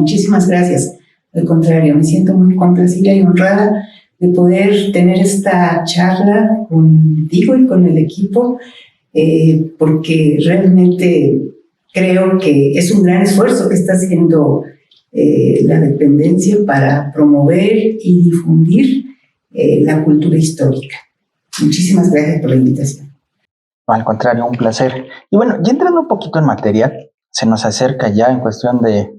muchísimas gracias. Al contrario, me siento muy complacida y honrada de poder tener esta charla contigo y con el equipo, porque realmente creo que es un gran esfuerzo que está haciendo la dependencia para promover y difundir la cultura histórica. Muchísimas gracias por la invitación. Al contrario, un placer. Y bueno, ya entrando un poquito en materia, se nos acerca ya en cuestión de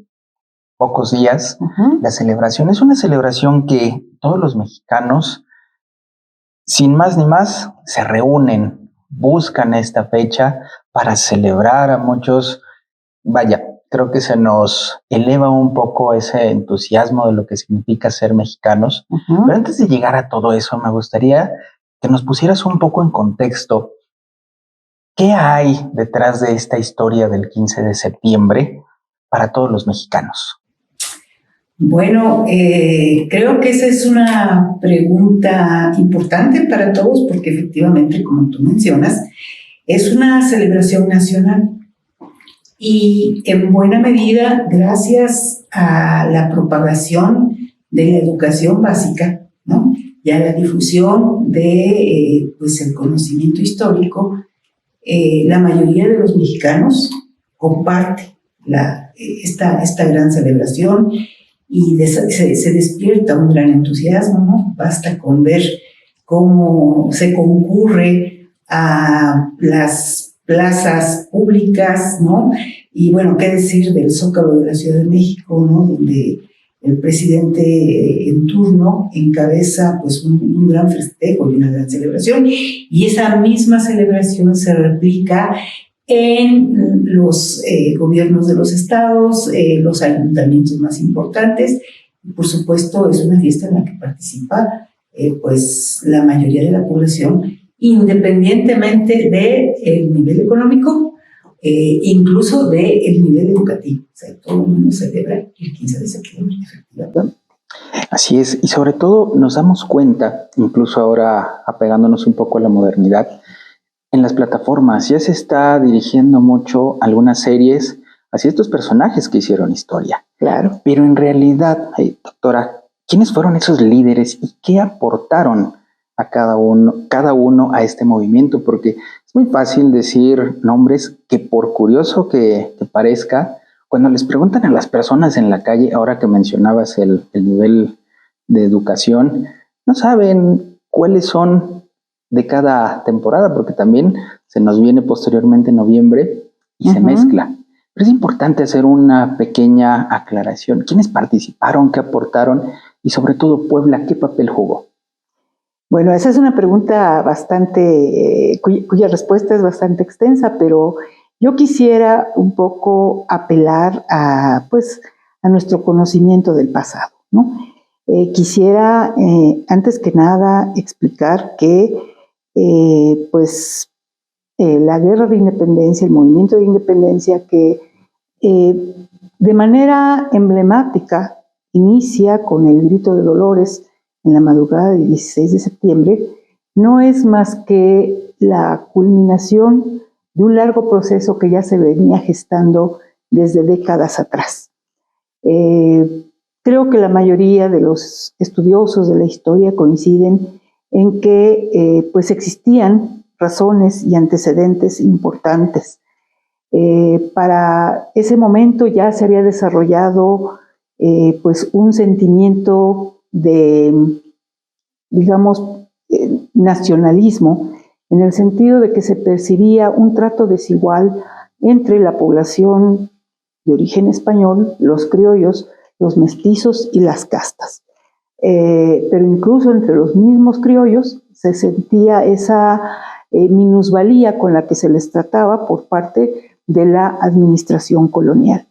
pocos días la celebración. Es una celebración que todos los mexicanos, sin más ni más, se reúnen, buscan esta fecha para celebrar a muchos. Vaya, creo que se nos eleva un poco ese entusiasmo de lo que significa ser mexicanos. Pero antes de llegar a todo eso, me gustaría que nos pusieras un poco en contexto. ¿Qué hay detrás de esta historia del 15 de septiembre para todos los mexicanos? Bueno, creo que esa es una pregunta importante para todos porque efectivamente, como tú mencionas, es una celebración nacional y en buena medida gracias a la propagación de la educación básica, ¿no? Y a la difusión de pues el conocimiento histórico, la mayoría de los mexicanos comparte esta gran celebración y se despierta un gran entusiasmo, ¿no? Basta con ver cómo se concurre a las plazas públicas, ¿no? Y bueno, qué decir del Zócalo de la Ciudad de México, ¿no? Donde el presidente en turno encabeza pues un gran festejo y una gran celebración, y esa misma celebración se replica en los gobiernos de los estados, los ayuntamientos más importantes, y por supuesto es una fiesta en la que participa pues la mayoría de la población, independientemente del nivel económico, incluso del nivel educativo. O sea, todo el mundo celebra el 15 de septiembre, efectivamente. Así es, y sobre todo nos damos cuenta, incluso ahora apegándonos un poco a la modernidad, en las plataformas ya se está dirigiendo mucho algunas series hacia estos personajes que hicieron historia. Claro. Pero en realidad, doctora, ¿quiénes fueron esos líderes y qué aportaron a cada uno a este movimiento? Porque es muy fácil decir nombres que, por curioso que parezca, cuando les preguntan a las personas en la calle, ahora que mencionabas el nivel de educación, no saben cuáles son de cada temporada, porque también se nos viene posteriormente noviembre y se mezcla. Pero es importante hacer una pequeña aclaración. ¿Quiénes participaron? ¿Qué aportaron? Y sobre todo, Puebla, ¿qué papel jugó? Bueno, esa es una pregunta bastante, cuya respuesta es bastante extensa, pero yo quisiera un poco apelar a nuestro conocimiento del pasado, ¿no? Quisiera, antes que nada, explicar que la guerra de independencia, el movimiento de independencia que de manera emblemática inicia con el grito de Dolores en la madrugada del 16 de septiembre, no es más que la culminación de un largo proceso que ya se venía gestando desde décadas atrás. Creo que la mayoría de los estudiosos de la historia coinciden en que existían razones y antecedentes importantes. Para ese momento ya se había desarrollado un sentimiento de, nacionalismo, en el sentido de que se percibía un trato desigual entre la población de origen español, los criollos, los mestizos y las castas. Pero incluso entre los mismos criollos se sentía esa minusvalía con la que se les trataba por parte de la administración colonial.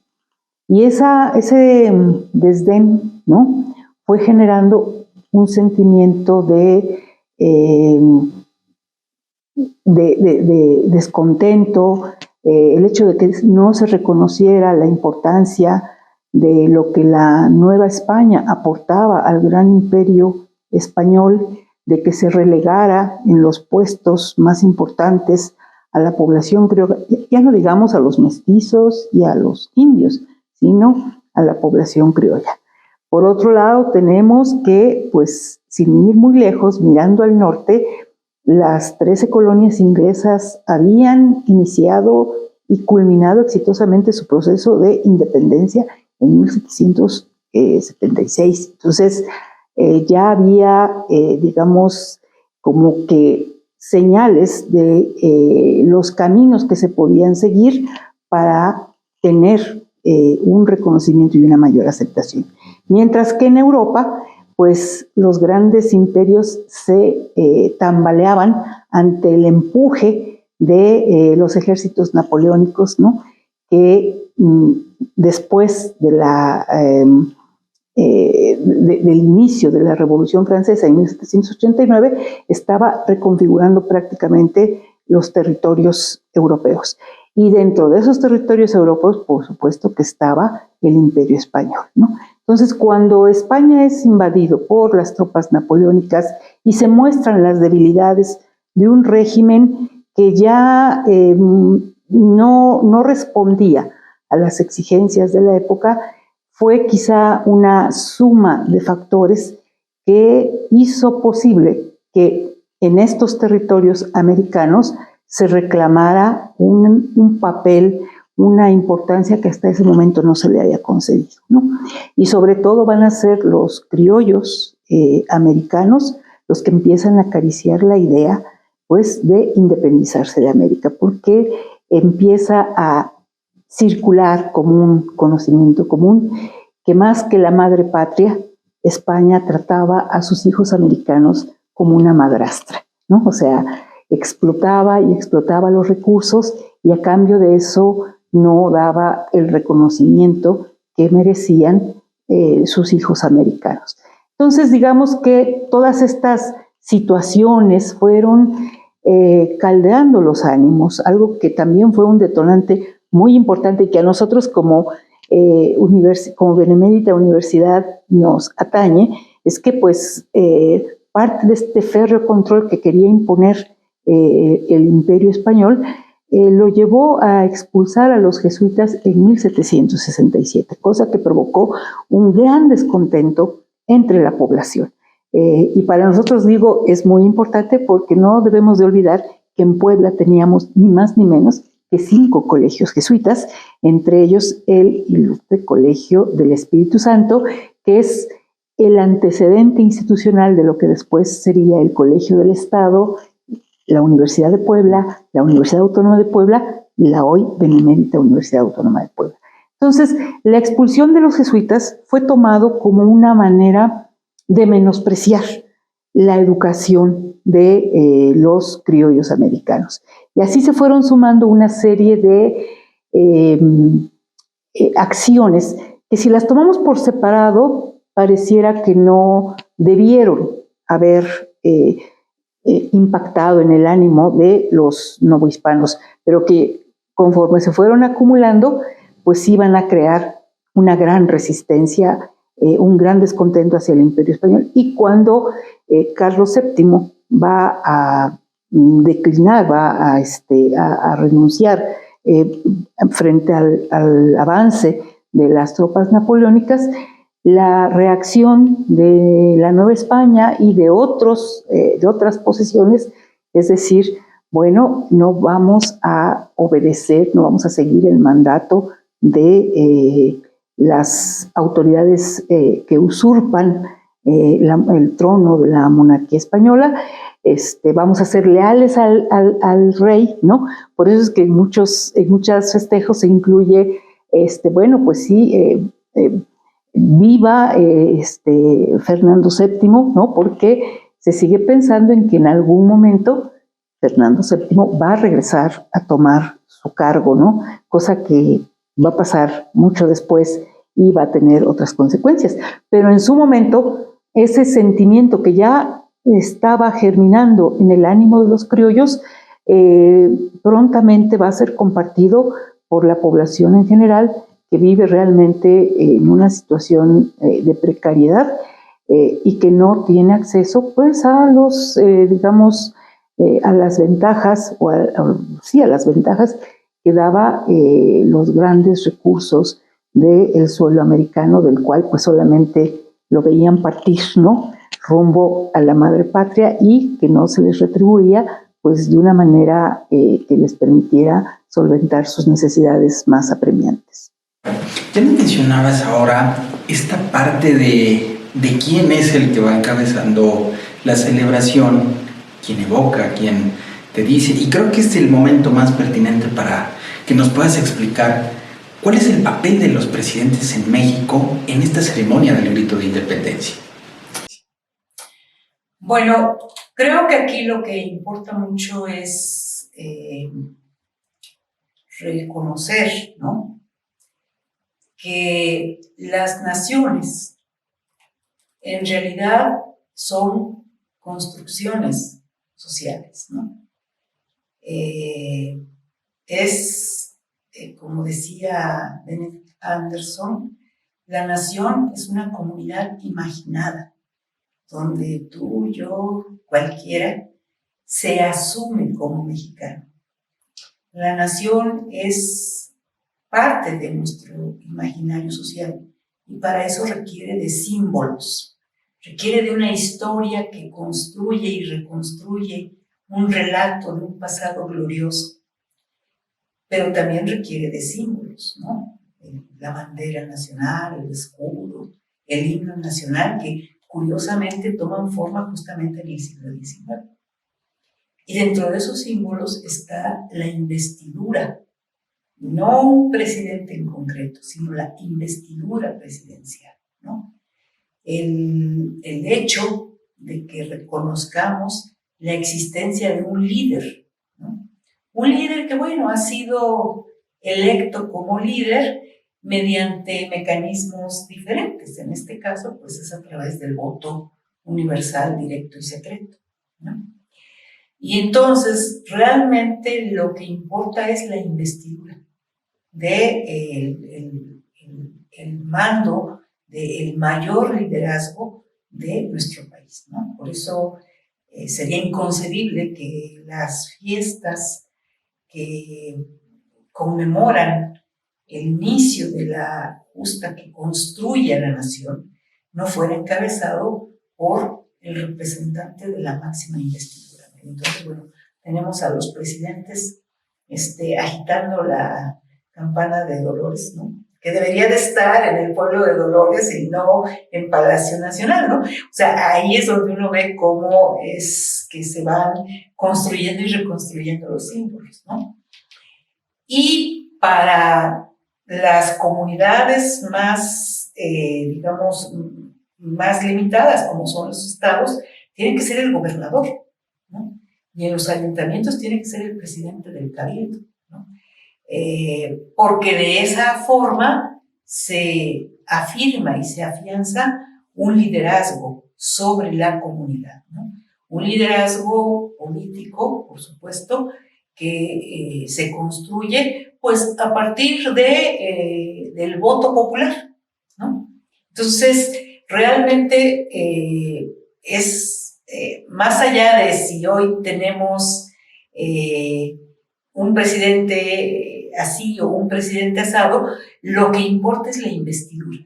Y ese desdén, ¿no?, fue generando un sentimiento de descontento, el hecho de que no se reconociera la importancia de lo que la Nueva España aportaba al gran imperio español, de que se relegara en los puestos más importantes a la población criolla, ya no digamos a los mestizos y a los indios, sino a la población criolla. Por otro lado, tenemos que, pues, sin ir muy lejos, mirando al norte, las 13 colonias inglesas habían iniciado y culminado exitosamente su proceso de independencia en 1776. Entonces, ya había, digamos, como que señales de los caminos que se podían seguir para tener un reconocimiento y una mayor aceptación. Mientras que en Europa, pues los grandes imperios se tambaleaban ante el empuje de los ejércitos napoleónicos, ¿no? Que después de del inicio de la Revolución Francesa en 1789, estaba reconfigurando prácticamente los territorios europeos. Y dentro de esos territorios europeos, por supuesto que estaba el Imperio Español, ¿no? Entonces, cuando España es invadido por las tropas napoleónicas y se muestran las debilidades de un régimen que ya no respondía a las exigencias de la época, fue quizá una suma de factores que hizo posible que en estos territorios americanos se reclamara un papel, una importancia que hasta ese momento no se le había concedido, ¿no? Y sobre todo van a ser los criollos americanos los que empiezan a acariciar la idea, pues, de independizarse de América, porque empieza a circular como un conocimiento común que más que la madre patria, España trataba a sus hijos americanos como una madrastra, ¿no? O sea, explotaba y explotaba los recursos y a cambio de eso no daba el reconocimiento que merecían sus hijos americanos. Entonces, digamos que todas estas situaciones fueron caldeando los ánimos, algo que también fue un detonante muy importante y que a nosotros como Benemérita Universidad nos atañe, es que pues parte de este férreo control que quería imponer el Imperio Español lo llevó a expulsar a los jesuitas en 1767, cosa que provocó un gran descontento entre la población. Y para nosotros, digo, es muy importante porque no debemos de olvidar que en Puebla teníamos ni más ni menos que 5 colegios jesuitas, entre ellos el Ilustre Colegio del Espíritu Santo, que es el antecedente institucional de lo que después sería el Colegio del Estado, la Universidad de Puebla, la Universidad Autónoma de Puebla y la hoy Benemérita Universidad Autónoma de Puebla. Entonces, la expulsión de los jesuitas fue tomado como una manera de menospreciar la educación de los criollos americanos. Y así se fueron sumando una serie de acciones que, si las tomamos por separado, pareciera que no debieron haber impactado en el ánimo de los novohispanos, pero que conforme se fueron acumulando, pues iban a crear una gran resistencia, un gran descontento hacia el Imperio Español. Y cuando Carlos VII va a declinar, va a renunciar frente al avance de las tropas napoleónicas, la reacción de la Nueva España y de otras posesiones, es decir, bueno, no vamos a obedecer, no vamos a seguir el mandato de las autoridades que usurpan el trono de la monarquía española, vamos a ser leales al rey, ¿no? Por eso es que en muchos festejos se incluye, bueno, pues sí, viva Fernando VII, ¿no? Porque se sigue pensando en que en algún momento Fernando VII va a regresar a tomar su cargo, ¿no? Cosa que va a pasar mucho después y va a tener otras consecuencias. Pero en su momento, ese sentimiento que ya estaba germinando en el ánimo de los criollos, prontamente va a ser compartido por la población en general, que vive realmente en una situación de precariedad y que no tiene acceso, pues, a los, digamos, a las ventajas, a las ventajas que daba los grandes recursos del suelo americano, del cual pues solamente lo veían partir, ¿no?, rumbo a la madre patria, y que no se les retribuía pues de una manera que les permitiera solventar sus necesidades más apremiantes. Ya me mencionabas ahora esta parte de quién es el que va encabezando la celebración, quién evoca, quién te dice, y creo que es el momento más pertinente para que nos puedas explicar cuál es el papel de los presidentes en México en esta ceremonia del grito de independencia. Bueno, creo que aquí lo que importa mucho es reconocer, ¿no?, que las naciones en realidad son construcciones sociales, ¿no? Como decía Benedict Anderson, la nación es una comunidad imaginada, donde tú, yo, cualquiera, se asume como mexicano. La nación es parte de nuestro imaginario social y para eso requiere de símbolos, requiere de una historia que construye y reconstruye un relato de un pasado glorioso, pero también requiere de símbolos, ¿no? La bandera nacional, el escudo, el himno nacional, que curiosamente toman forma justamente en el siglo XIX. Y dentro de esos símbolos está la investidura, no un presidente en concreto, sino la investidura presidencial, ¿no? El hecho de que reconozcamos la existencia de un líder, ¿no? Un líder que, bueno, ha sido electo como líder mediante mecanismos diferentes. En este caso, pues es a través del voto universal, directo y secreto, ¿no? Y entonces, realmente lo que importa es la investidura el mando del mayor liderazgo de nuestro país, ¿no? Por eso sería inconcebible que las fiestas que conmemoran el inicio de la justa que construye a la nación no fuera encabezado por el representante de la máxima investidura. Entonces, bueno, tenemos a los presidentes agitando la campana de Dolores, ¿no?, que debería de estar en el pueblo de Dolores y no en Palacio Nacional, ¿no? O sea, ahí es donde uno ve cómo es que se van construyendo y reconstruyendo los símbolos, ¿no? Y para las comunidades más, digamos, más limitadas, como son los estados, tiene que ser el gobernador, ¿no? Y en los ayuntamientos tiene que ser el presidente del cabildo, ¿no? Porque de esa forma se afirma y se afianza un liderazgo sobre la comunidad, ¿no? Un liderazgo político, por supuesto, que se construye pues a partir del voto popular, ¿no? Entonces, realmente es más allá de si hoy tenemos un presidente así o un presidente asado, lo que importa es la investidura,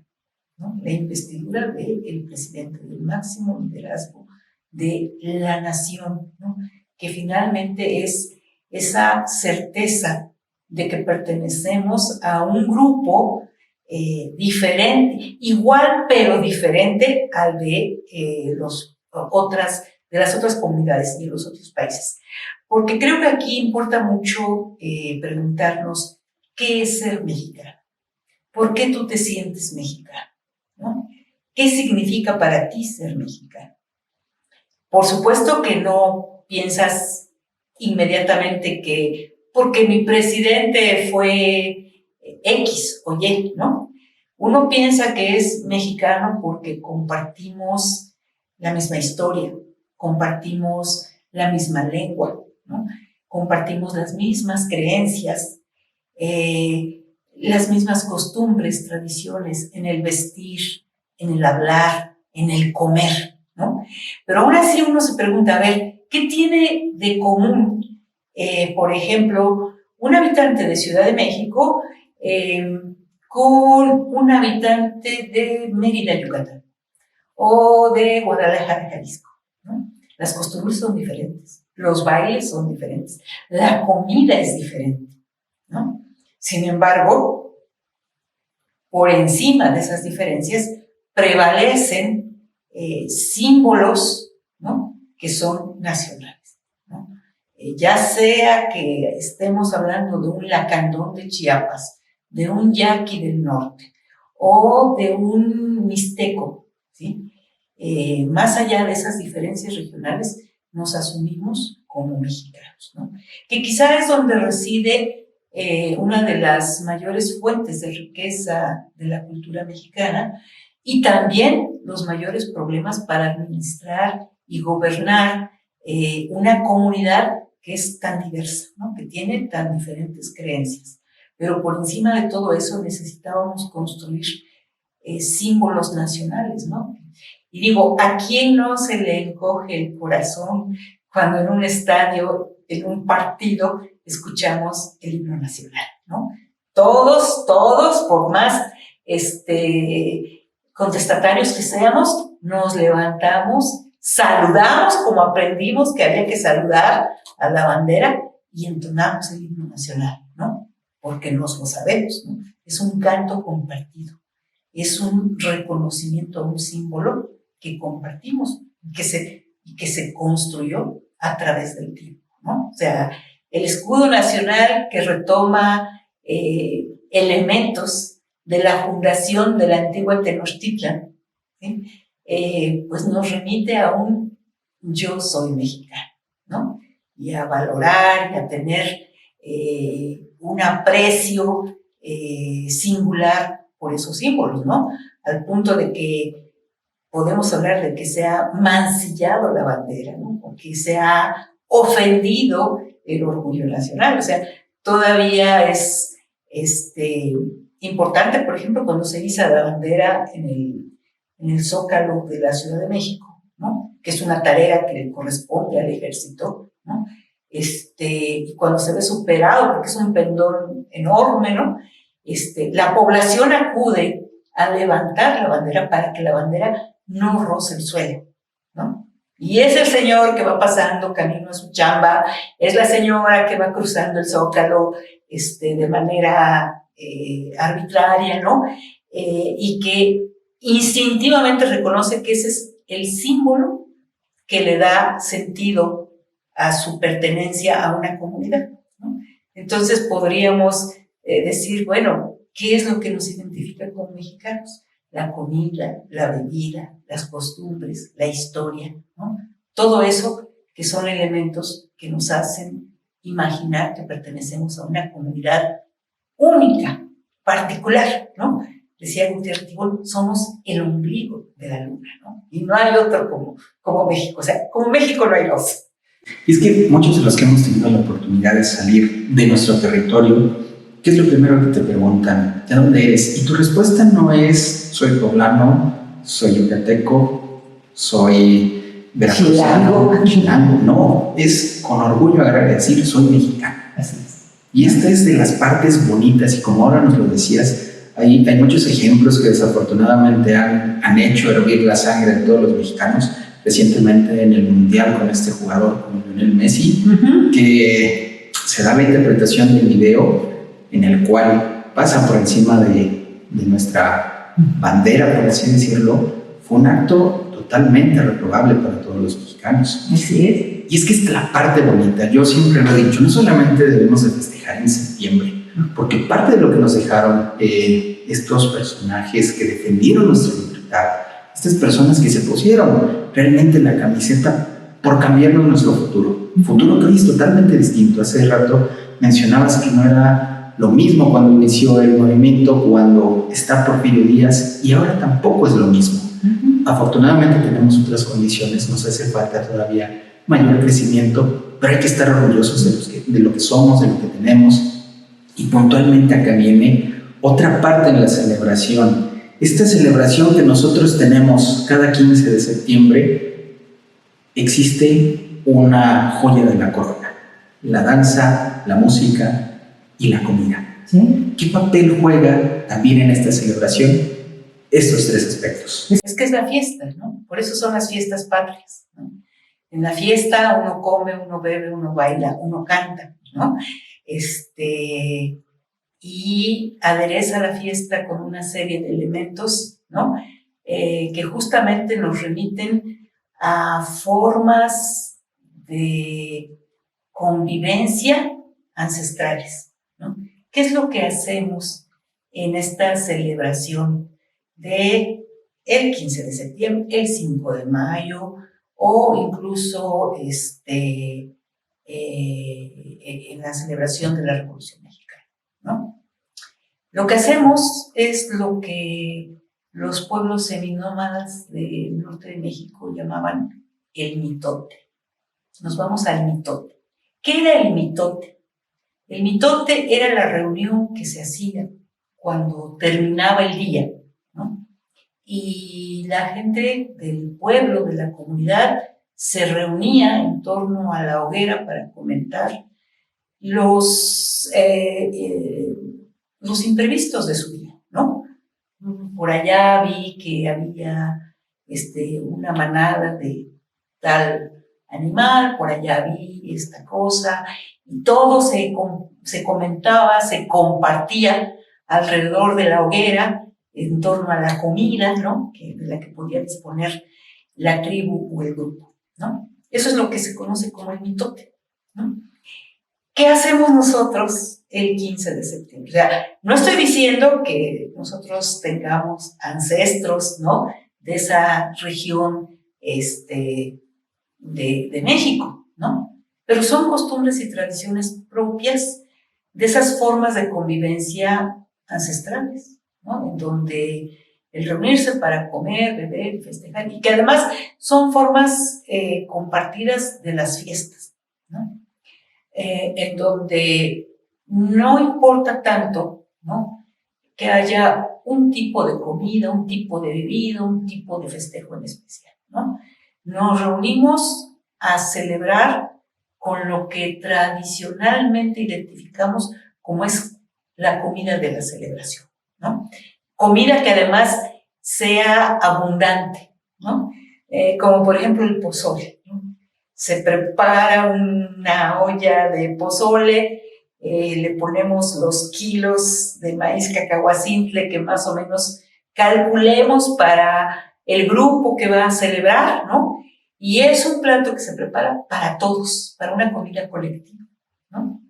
¿no? La investidura del presidente, del máximo liderazgo de la nación, ¿no?, que finalmente es esa certeza de que pertenecemos a un grupo diferente, igual pero diferente al de las otras comunidades y de los otros países. Porque creo que aquí importa mucho preguntarnos qué es ser mexicano, por qué tú te sientes mexicano, ¿no? ¿Qué significa para ti ser mexicano? Por supuesto que no piensas inmediatamente que porque mi presidente fue X o Y, ¿no? Uno piensa que es mexicano porque compartimos la misma historia, compartimos la misma lengua, ¿no? Compartimos las mismas creencias, las mismas costumbres, tradiciones en el vestir, en el hablar, en el comer, ¿no? Pero aún así uno se pregunta, a ver, ¿qué tiene de común, por ejemplo, un habitante de Ciudad de México con un habitante de Mérida, Yucatán, o de Guadalajara, Jalisco, ¿no? Las costumbres son diferentes, los bailes son diferentes, la comida es diferente, ¿no? Sin embargo, por encima de esas diferencias prevalecen símbolos, ¿no?, que son nacionales, ¿no? Ya sea que estemos hablando de un lacandón de Chiapas, de un yaqui del norte o de un mixteco, ¿sí? Más allá de esas diferencias regionales, nos asumimos como mexicanos, ¿no? Que quizá es donde reside una de las mayores fuentes de riqueza de la cultura mexicana y también los mayores problemas para administrar y gobernar una comunidad que es tan diversa, ¿no?, que tiene tan diferentes creencias. Pero por encima de todo eso necesitábamos construir símbolos nacionales, ¿no? Y digo, ¿a quién no se le encoge el corazón cuando en un estadio, en un partido, escuchamos el himno nacional, ¿no? Todos, por más contestatarios que seamos, nos levantamos, saludamos como aprendimos que había que saludar a la bandera y entonamos el himno nacional, ¿no? Porque nos lo sabemos, ¿no? Es un canto compartido, es un reconocimiento a un símbolo que compartimos y que se construyó a través del tiempo, ¿no? O sea, el escudo nacional que retoma elementos de la fundación de la antigua Tenochtitlan, ¿sí? Pues nos remite a un yo soy mexicano, ¿no? Y a valorar y a tener un aprecio singular por esos símbolos, ¿no? Al punto de que podemos hablar de que se ha mancillado la bandera, ¿no? O que se ha ofendido el orgullo nacional. O sea, todavía es importante, por ejemplo, cuando se iza la bandera en el Zócalo de la Ciudad de México, ¿no?, que es una tarea que le corresponde al ejército, ¿no? Y cuando se ve superado, porque es un pendón enorme, ¿no?, la población acude a levantar la bandera para que la bandera no roce el suelo, ¿no? Y es el señor que va pasando camino a su chamba, es la señora que va cruzando el Zócalo de manera arbitraria, ¿no? Y que instintivamente reconoce que ese es el símbolo que le da sentido a su pertenencia a una comunidad, ¿no? Entonces podríamos decir, bueno, ¿qué es lo que nos identifica como mexicanos? La comida, la bebida, las costumbres, la historia, ¿no? Todo eso que son elementos que nos hacen imaginar que pertenecemos a una comunidad única, particular, ¿no? Decía Gutiérrez Tibol, somos el ombligo de la luna, ¿no? Y no hay otro como México. O sea, como México no hay dos. Y es que muchos de los que hemos tenido la oportunidad de salir de nuestro territorio, ¿qué es lo primero que te preguntan? ¿De dónde eres? Y tu respuesta no es, soy poblano, soy yucateco, soy veracruzano, chilango. No, es con orgullo decir, soy mexicano. Así es. Y esta es de las partes bonitas, y como ahora nos lo decías, hay muchos ejemplos que desafortunadamente han hecho hervir la sangre de todos los mexicanos. Recientemente en el Mundial con este jugador, con Lionel Messi, que se da la interpretación del video en el cual pasa por encima de nuestra bandera, por así decirlo. Fue un acto totalmente reprobable para todos los mexicanos. Así es. Y es que es la parte bonita. Yo siempre lo he dicho, no solamente debemos de festejar en septiembre, porque parte de lo que nos dejaron estos personajes que defendieron nuestra libertad, estas personas que se pusieron realmente la camiseta por cambiarnos nuestro futuro, un futuro que es totalmente distinto. Hace rato mencionabas que no era lo mismo cuando inició el movimiento, cuando está Porfirio Díaz, y ahora tampoco es lo mismo. Afortunadamente tenemos otras condiciones, nos hace falta todavía mayor crecimiento, pero hay que estar orgullosos de lo que somos, de lo que tenemos. Y puntualmente acá viene otra parte en la celebración. Esta celebración que nosotros tenemos cada 15 de septiembre, existe una joya de la corona: la danza, la música y la comida. ¿Sí? ¿Qué papel juega también en esta celebración estos tres aspectos? Es que es la fiesta, ¿no? Por eso son las fiestas patrias, ¿no? En la fiesta uno come, uno bebe, uno baila, uno canta, ¿no? Y adereza la fiesta con una serie de elementos, ¿no? Que justamente nos remiten a formas de convivencia ancestrales, ¿no? ¿Qué es lo que hacemos en esta celebración de el 15 de septiembre, el 5 de mayo o incluso en la celebración de la Revolución Mexicana, ¿no? Lo que hacemos es lo que los pueblos seminómadas del norte de México llamaban el mitote. Nos vamos al mitote. ¿Qué era el mitote? El mitote era la reunión que se hacía cuando terminaba el día, ¿no? Y la gente del pueblo, de la comunidad, se reunía en torno a la hoguera para comentar los imprevistos de su día, ¿no? Por allá vi que había una manada de tal animal, por allá vi esta cosa, y todo se comentaba, se compartía alrededor de la hoguera, en torno a la comida, ¿no? De la que podía disponer la tribu o el grupo, ¿no? Eso es lo que se conoce como el mitote, ¿no? ¿Qué hacemos nosotros el 15 de septiembre? O sea, no estoy diciendo que nosotros tengamos ancestros, ¿no? De esa región de México, ¿no? Pero son costumbres y tradiciones propias de esas formas de convivencia ancestrales, ¿no? En donde el reunirse para comer, beber, festejar, y que además son formas compartidas de las fiestas, ¿no? En donde no importa tanto, ¿no? Que haya un tipo de comida, un tipo de bebida, un tipo de festejo en especial, ¿no? Nos reunimos a celebrar con lo que tradicionalmente identificamos como es la comida de la celebración, ¿no? Comida que además sea abundante, ¿no? Como por ejemplo el pozole, ¿no? Se prepara una olla de pozole, le ponemos los kilos de maíz cacahuacintle que más o menos calculemos para el grupo que va a celebrar, ¿no? Y es un plato que se prepara para todos, para una comida colectiva, ¿no?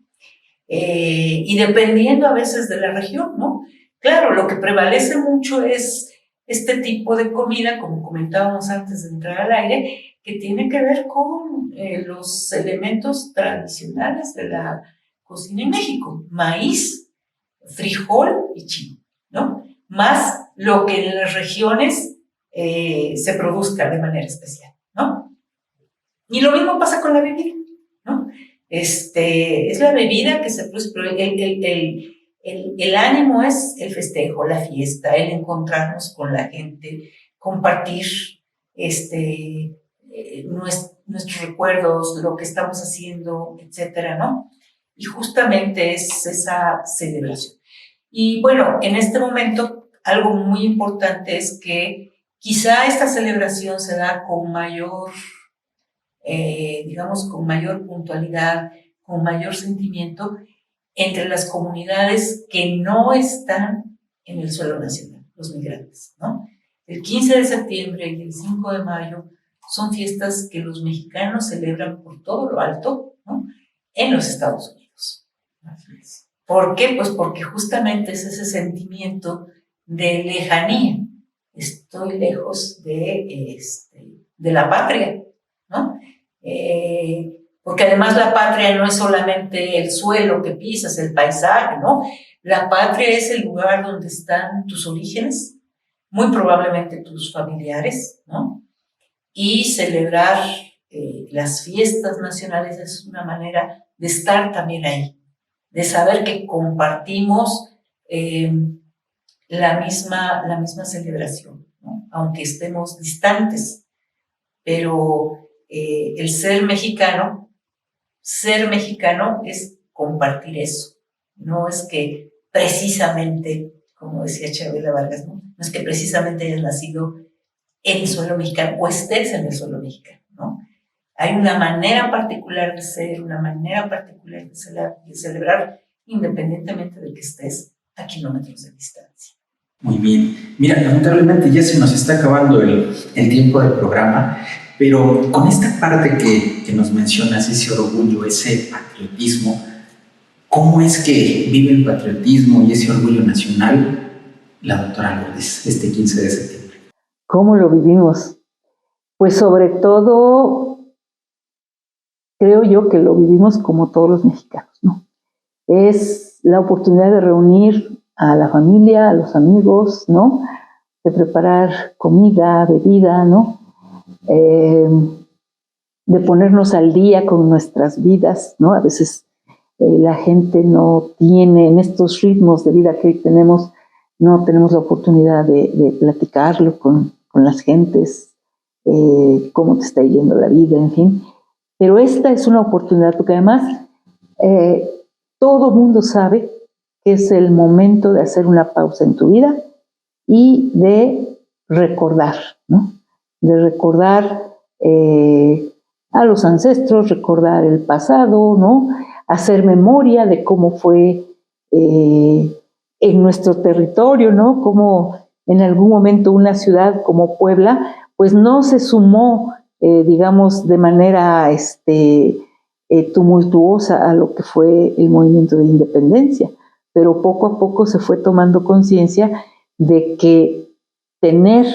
Y dependiendo a veces de la región, ¿no? Claro, lo que prevalece mucho es este tipo de comida, como comentábamos antes de entrar al aire, que tiene que ver con los elementos tradicionales de la cocina en México: maíz, frijol y chile, ¿no? Más lo que en las regiones se produzca de manera especial, ¿no? Y lo mismo pasa con la bebida, ¿no? Es la bebida que se produce, pero el ánimo es el festejo, la fiesta, el encontrarnos con la gente, compartir nuestros recuerdos, lo que estamos haciendo, etcétera, ¿no? Y justamente es esa celebración. Y bueno, en este momento, algo muy importante es que quizá esta celebración se da con mayor, digamos, con mayor puntualidad, con mayor sentimiento entre las comunidades que no están en el suelo nacional, los migrantes, ¿no? El 15 de septiembre y el 5 de mayo son fiestas que los mexicanos celebran por todo lo alto, ¿no? En los Estados Unidos. ¿Por qué? Pues porque justamente es ese sentimiento de lejanía. Estoy lejos de la patria, ¿no? Porque además la patria no es solamente el suelo que pisas, el paisaje, ¿no? La patria es el lugar donde están tus orígenes, muy probablemente tus familiares, ¿no? Y celebrar las fiestas nacionales es una manera de estar también ahí, de saber que compartimos la misma celebración, ¿no? Aunque estemos distantes, pero el ser mexicano es compartir eso. No es que precisamente, como decía Chabela Vargas, no es que precisamente hayas nacido en el suelo mexicano o estés en el suelo mexicano, ¿no? Hay una manera particular de ser, una manera particular de celebrar, independientemente de que estés a kilómetros de distancia. Muy bien. Mira, lamentablemente ya se nos está acabando el tiempo del programa, pero con esta parte que nos mencionas, ese orgullo, ese patriotismo, ¿cómo es que vive el patriotismo y ese orgullo nacional la doctora Lourdes este 15 de septiembre? ¿Cómo lo vivimos? Pues sobre todo, creo yo que lo vivimos como todos los mexicanos, ¿no? Es la oportunidad de reunir a la familia, a los amigos, ¿no? De preparar comida, bebida, ¿no? De ponernos al día con nuestras vidas, ¿no? A veces la gente no tiene, en estos ritmos de vida que hoy tenemos, no tenemos la oportunidad de platicarlo con las gentes, cómo te está yendo la vida, en fin. Pero esta es una oportunidad, porque además todo mundo sabe que es el momento de hacer una pausa en tu vida y de recordar, ¿no? De recordar a los ancestros, recordar el pasado, ¿no? Hacer memoria de cómo fue en nuestro territorio, ¿no? Cómo en algún momento una ciudad como Puebla, pues no se sumó, digamos, de manera tumultuosa a lo que fue el movimiento de independencia, pero poco a poco se fue tomando conciencia de que tener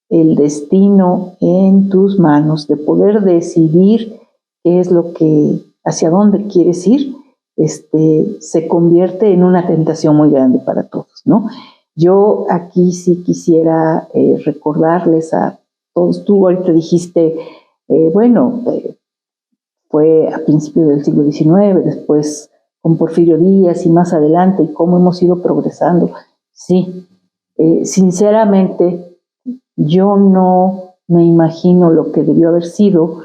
el destino en tus manos, de poder decidir qué es lo que, hacia dónde quieres ir, se convierte en una tentación muy grande para todos, ¿no? Yo aquí sí quisiera recordarles a todos, tú ahorita dijiste, fue a principios del siglo XIX, después con Porfirio Díaz y más adelante, y cómo hemos ido progresando. Sí, sinceramente, yo no me imagino lo que debió haber sido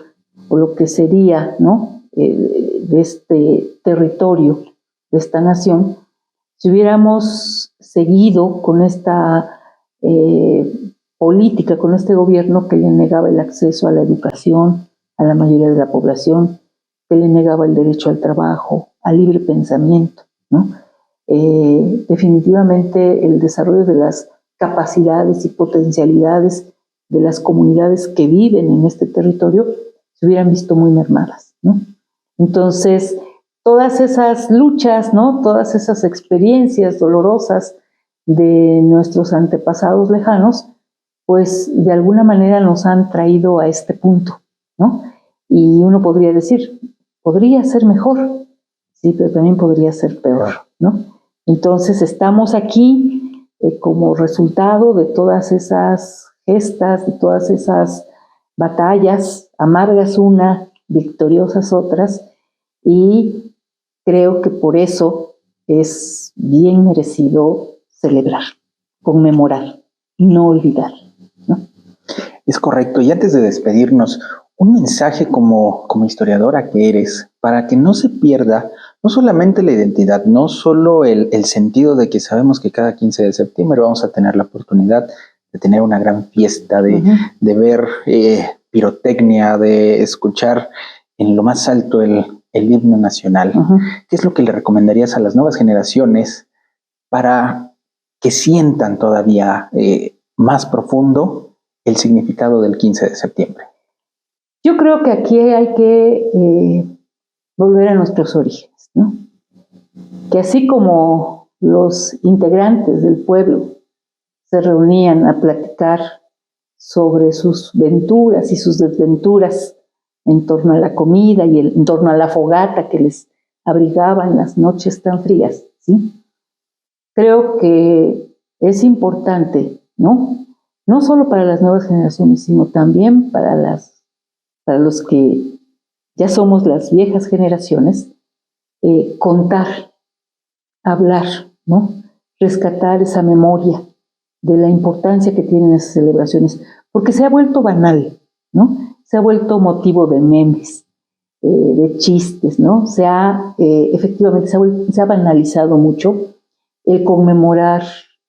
o lo que sería, ¿no? De este territorio, de esta nación, si hubiéramos seguido con esta política, con este gobierno que le negaba el acceso a la educación a la mayoría de la población, que le negaba el derecho al trabajo, al libre pensamiento, ¿no? Definitivamente el desarrollo de las capacidades y potencialidades de las comunidades que viven en este territorio se hubieran visto muy mermadas, ¿no? Entonces, todas esas luchas, ¿no? Todas esas experiencias dolorosas de nuestros antepasados lejanos, pues de alguna manera nos han traído a este punto, ¿no? Y uno podría decir, podría ser mejor, sí, pero también podría ser peor, ¿no? Entonces estamos aquí como resultado de todas esas gestas, de todas esas batallas, amargas una, victoriosas otras, y creo que por eso es bien merecido celebrar, conmemorar, no olvidar, ¿no? Es correcto. Y antes de despedirnos, un mensaje como historiadora que eres, para que no se pierda no solamente la identidad, no solo el sentido de que sabemos que cada 15 de septiembre vamos a tener la oportunidad de tener una gran fiesta, de ver pirotecnia, de escuchar en lo más alto el himno nacional. ¿Qué es lo que le recomendarías a las nuevas generaciones para que sientan todavía más profundo el significado del 15 de septiembre? Yo creo que aquí hay que volver a nuestros orígenes, ¿no? Que así como los integrantes del pueblo se reunían a platicar sobre sus venturas y sus desventuras en torno a la comida y en torno a la fogata que les abrigaba en las noches tan frías, ¿sí? Creo que es importante, ¿no? No solo para las nuevas generaciones, sino también para los que ya somos las viejas generaciones, contar, hablar, ¿no? Rescatar esa memoria de la importancia que tienen esas celebraciones, porque se ha vuelto banal, ¿no? Se ha vuelto motivo de memes, de chistes, ¿no? Efectivamente, se ha banalizado mucho el conmemorar,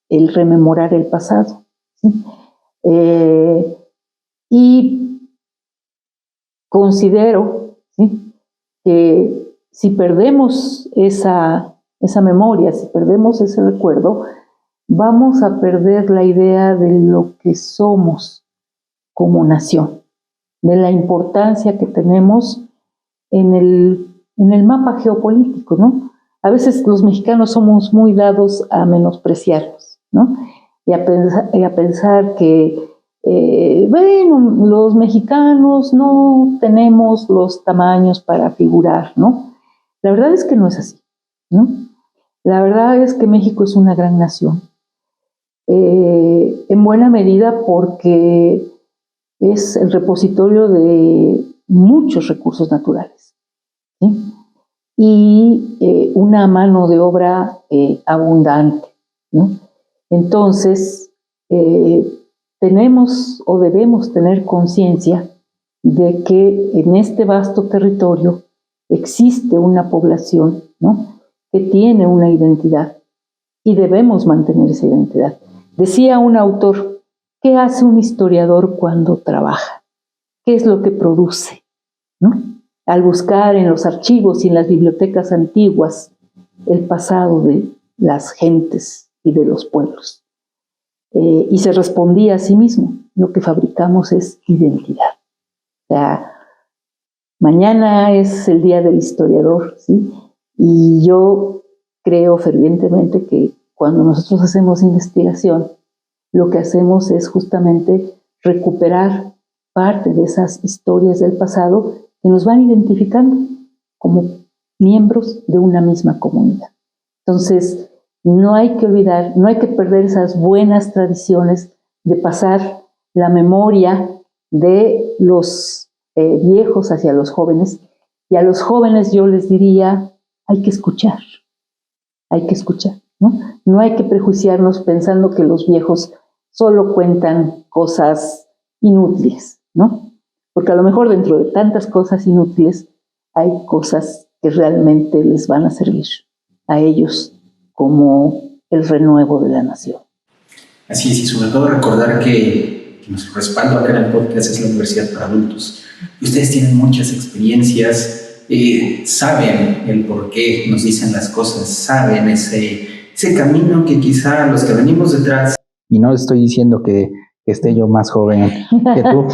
el rememorar el pasado, ¿sí? Y considero, ¿sí?, que si perdemos esa memoria, si perdemos ese recuerdo, vamos a perder la idea de lo que somos como nación, de la importancia que tenemos en el mapa geopolítico, ¿no? A veces los mexicanos somos muy dados a menospreciarnos, ¿no? Y a pensar que, bueno, los mexicanos no tenemos los tamaños para figurar, ¿no? La verdad es que no es así, ¿no? La verdad es que México es una gran nación, en buena medida porque es el repositorio de muchos recursos naturales, ¿sí? Y una mano de obra abundante, ¿no? Entonces, tenemos o debemos tener conciencia de que en este vasto territorio existe una población, ¿no?, que tiene una identidad y debemos mantener esa identidad. Decía un autor, ¿qué hace un historiador cuando trabaja? ¿Qué es lo que produce, ¿no? Al buscar en los archivos y en las bibliotecas antiguas el pasado de las gentes y de los pueblos. Y se respondía a sí mismo, lo que fabricamos es identidad. O sea, mañana es el día del historiador, ¿sí? Y yo creo fervientemente que cuando nosotros hacemos investigación, lo que hacemos es justamente recuperar parte de esas historias del pasado que nos van identificando como miembros de una misma comunidad. Entonces, no hay que olvidar, no hay que perder esas buenas tradiciones de pasar la memoria de los viejos hacia los jóvenes, y a los jóvenes yo les diría, hay que escuchar, ¿no? No hay que prejuiciarnos pensando que los viejos solo cuentan cosas inútiles, ¿no? Porque a lo mejor dentro de tantas cosas inútiles hay cosas que realmente les van a servir a ellos como el renuevo de la nación. Así es, y sobre todo recordar que nuestro respaldo acá en el podcast es la Universidad para Adultos. Y ustedes tienen muchas experiencias, saben el por qué nos dicen las cosas, saben ese camino que quizá los que venimos detrás, y no estoy diciendo que esté yo más joven que tú,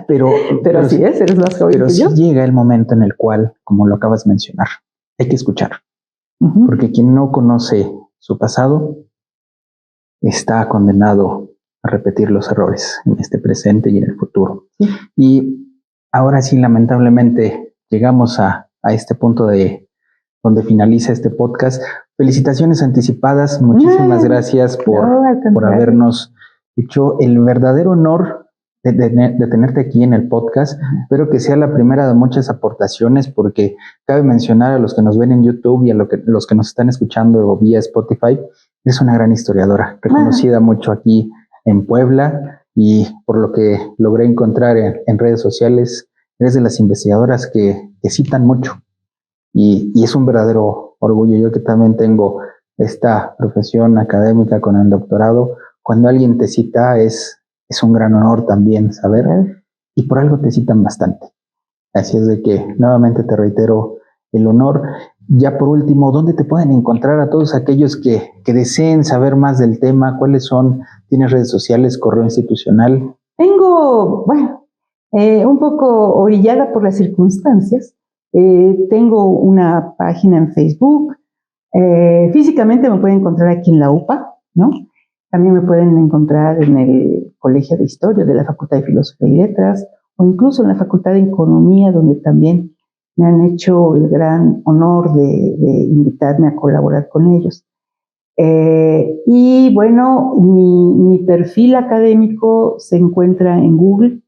pero así es, eres más joven pero que sí yo. llega el momento en el cual, como lo acabas de mencionar, hay que escuchar. Porque quien no conoce su pasado está condenado a repetir los errores en este presente y en el futuro. Sí. Y ahora sí, lamentablemente, llegamos a este punto de donde finaliza este podcast. Felicitaciones anticipadas, muchísimas gracias por habernos hecho el verdadero honor de tenerte aquí en el podcast. Espero que sea la primera de muchas aportaciones, porque cabe mencionar a los que nos ven en YouTube y a los que nos están escuchando vía Spotify, es una gran historiadora, reconocida mucho aquí en Puebla, y por lo que logré encontrar en redes sociales, eres de las investigadoras que citan mucho. Y es un verdadero orgullo. Yo que también tengo esta profesión académica con el doctorado, cuando alguien te cita es un gran honor también saber, y por algo te citan bastante. Así es de que nuevamente te reitero el honor. Ya por último, ¿dónde te pueden encontrar a todos aquellos que deseen saber más del tema? ¿Cuáles son? ¿Tienes redes sociales, correo institucional? Tengo, bueno, un poco orillada por las circunstancias. Tengo una página en Facebook. Físicamente me pueden encontrar aquí en la UPA, ¿no? También me pueden encontrar en el Colegio de Historia de la Facultad de Filosofía y Letras, o incluso en la Facultad de Economía, donde también me han hecho el gran honor de invitarme a colaborar con ellos. Y bueno, mi perfil académico se encuentra en Google.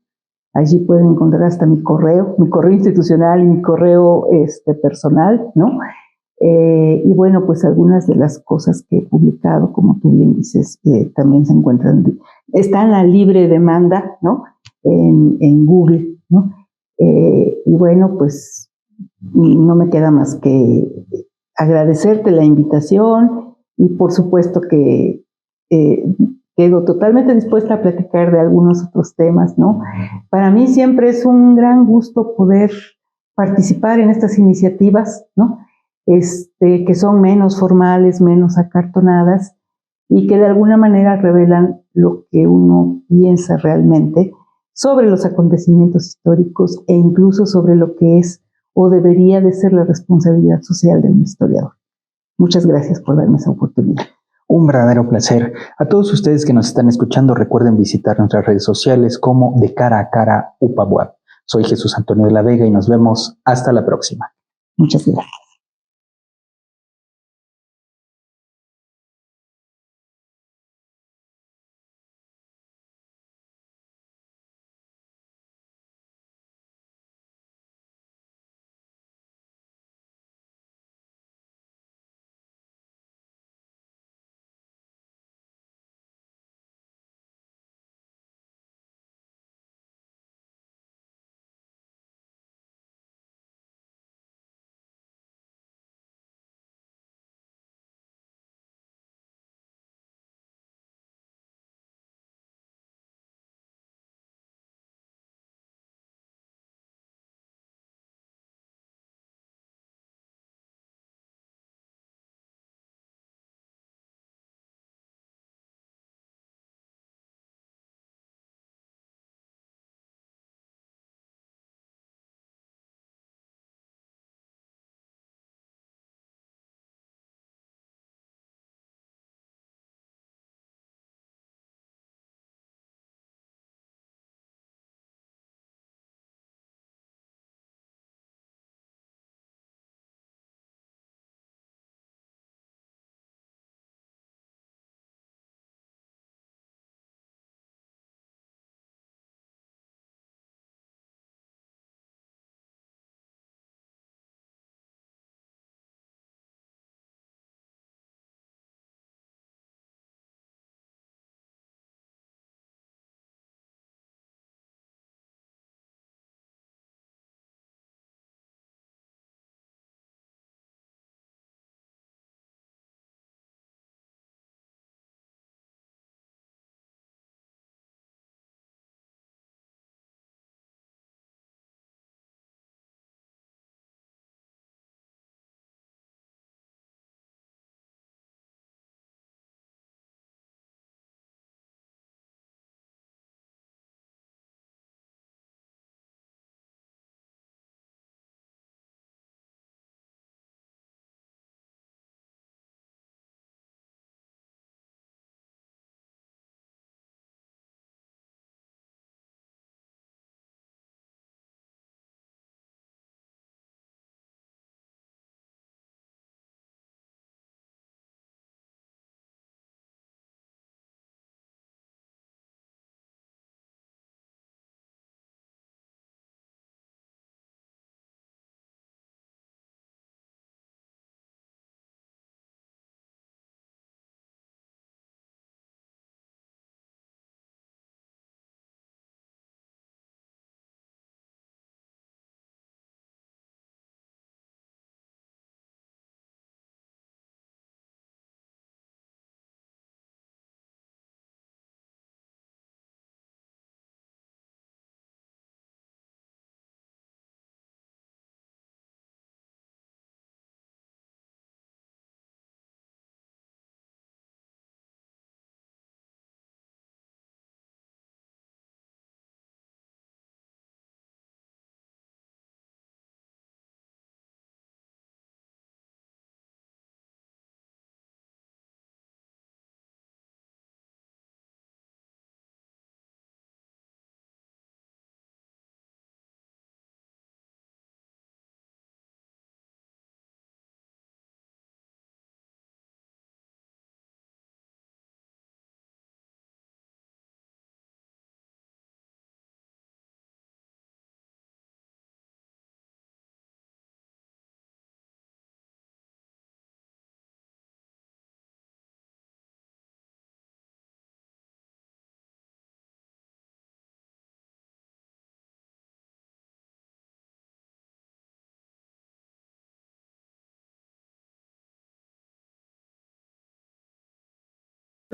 Allí pueden encontrar hasta mi correo institucional y mi correo personal, ¿no? Y bueno, pues algunas de las cosas que he publicado, como tú bien dices, también se encuentran, están a libre demanda, ¿no? En Google, ¿no? Y bueno, pues no me queda más que agradecerte la invitación y por supuesto que quedo totalmente dispuesta a platicar de algunos otros temas, ¿no? Para mí siempre es un gran gusto poder participar en estas iniciativas, ¿no? Que son menos formales, menos acartonadas y que de alguna manera revelan lo que uno piensa realmente sobre los acontecimientos históricos e incluso sobre lo que es o debería de ser la responsabilidad social de un historiador. Muchas gracias por darme esa oportunidad. Un verdadero placer. A todos ustedes que nos están escuchando, recuerden visitar nuestras redes sociales como De Cara a Cara UPABUAP. Soy Jesús Antonio de la Vega y nos vemos hasta la próxima. Muchas gracias.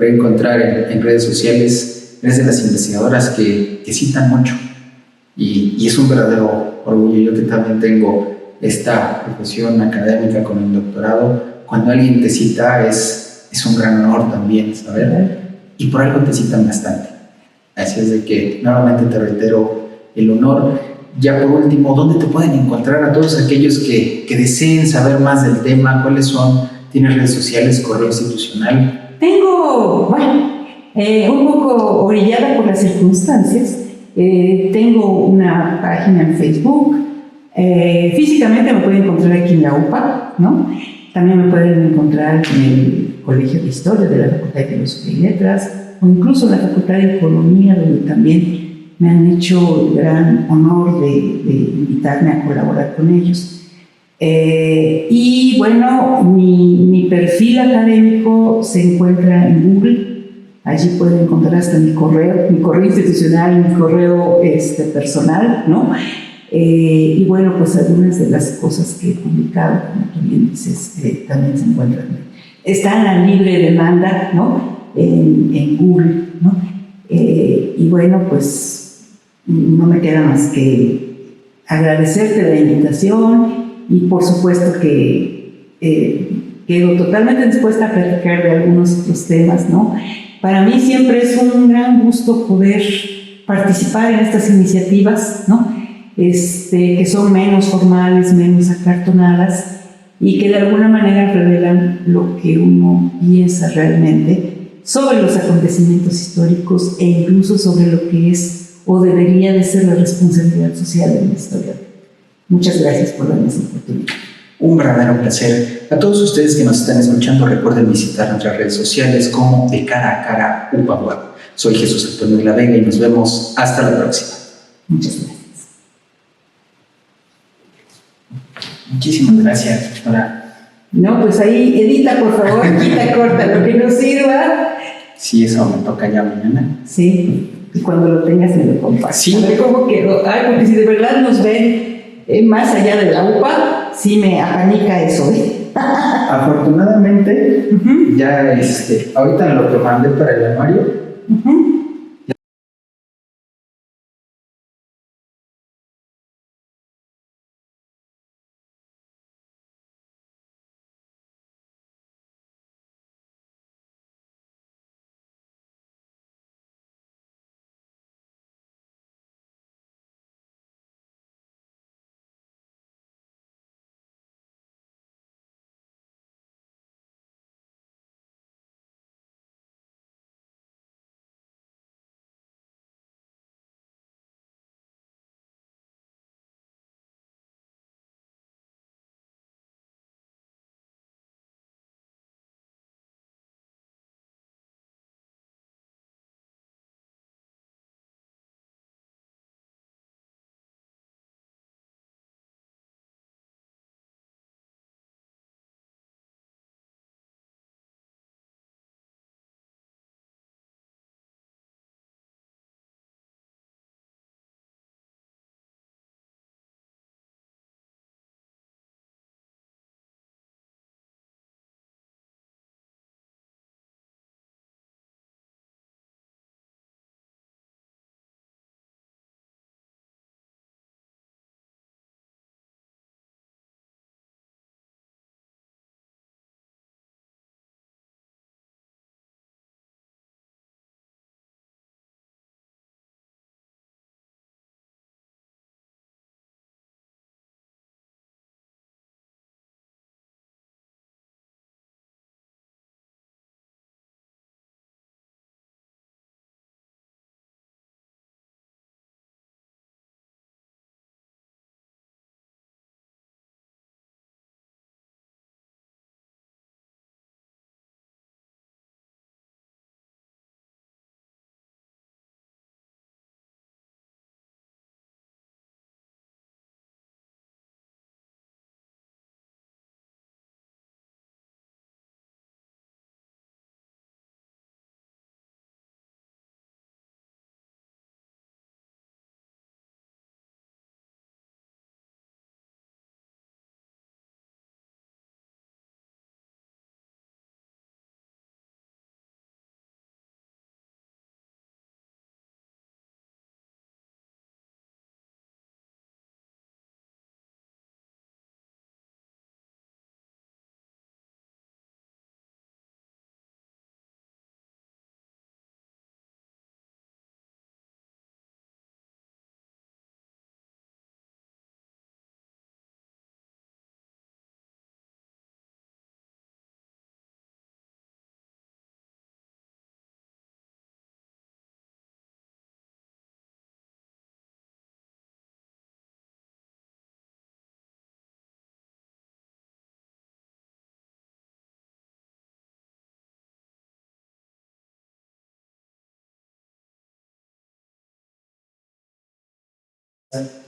puede encontrar en redes sociales. Eres de las investigadoras que citan mucho y es un verdadero orgullo. Yo que también tengo esta profesión académica con el doctorado, cuando alguien te cita es un gran honor también, saber, y por algo te citan bastante. Así es de que nuevamente te reitero el honor. Ya por último, ¿dónde te pueden encontrar a todos aquellos que deseen saber más del tema? ¿Cuáles son? ¿Tienes redes sociales, correo institucional? Tengo, bueno, un poco orillada por las circunstancias, tengo una página en Facebook. Físicamente me pueden encontrar aquí en la UPA, ¿no? También me pueden encontrar en el Colegio de Historia de la Facultad de Filosofía y Letras, o incluso en la Facultad de Economía, donde también me han hecho el gran honor de invitarme a colaborar con ellos. Y bueno, mi perfil académico se encuentra en Google. Allí pueden encontrar hasta mi correo institucional y mi correo personal, ¿no? Y bueno, pues algunas de las cosas que he publicado, como tú bien dices, también se encuentran. Están a libre demanda, ¿no? En Google, ¿no? Y bueno, pues no me queda más que agradecerte la invitación y por supuesto que quedo totalmente dispuesta a platicar de algunos otros temas, ¿no? Para mí siempre es un gran gusto poder participar en estas iniciativas, ¿no? Que son menos formales, menos acartonadas y que de alguna manera revelan lo que uno piensa realmente sobre los acontecimientos históricos e incluso sobre lo que es o debería de ser la responsabilidad social de la historia. Muchas gracias por darme esta oportunidad. Un verdadero placer. A todos ustedes que nos están escuchando, recuerden visitar nuestras redes sociales como De Cara a Cara UPA. Soy Jesús Antonio de la Vega y nos vemos hasta la próxima. Muchas gracias. Muchísimas gracias, doctora. No, pues ahí edita, por favor, quita, corta lo que no sirva. Sí, eso me toca ya mañana. Sí, y cuando lo tengas me lo compartes. Sí. A ver cómo quedó. Ay, porque si de verdad nos ven más allá de la UPA, sí me apanica eso. Afortunadamente, ya ahorita lo que mandé para el anuario,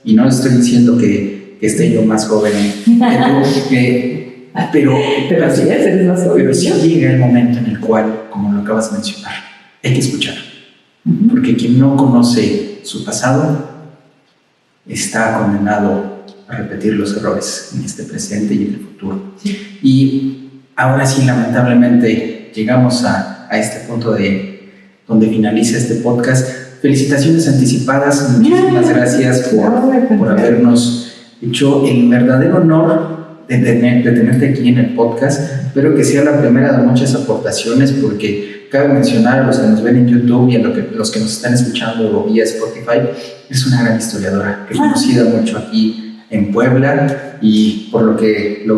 y no estoy diciendo que esté yo más joven, pero así es, eres más joven. Pero sí llega el momento en el cual, como lo acabas de mencionar, hay que escuchar. Porque quien no conoce su pasado está condenado a repetir los errores en este presente y en el futuro. Sí. Y ahora sí, lamentablemente, llegamos a este punto donde finaliza este podcast. Felicitaciones anticipadas, muchísimas gracias por habernos hecho el verdadero honor de tenerte aquí en el podcast. Espero que sea la primera de muchas aportaciones, porque cabe mencionar a los que nos ven en YouTube y a los que nos están escuchando vía Spotify, es una gran historiadora, reconocida mucho aquí en Puebla, y por lo que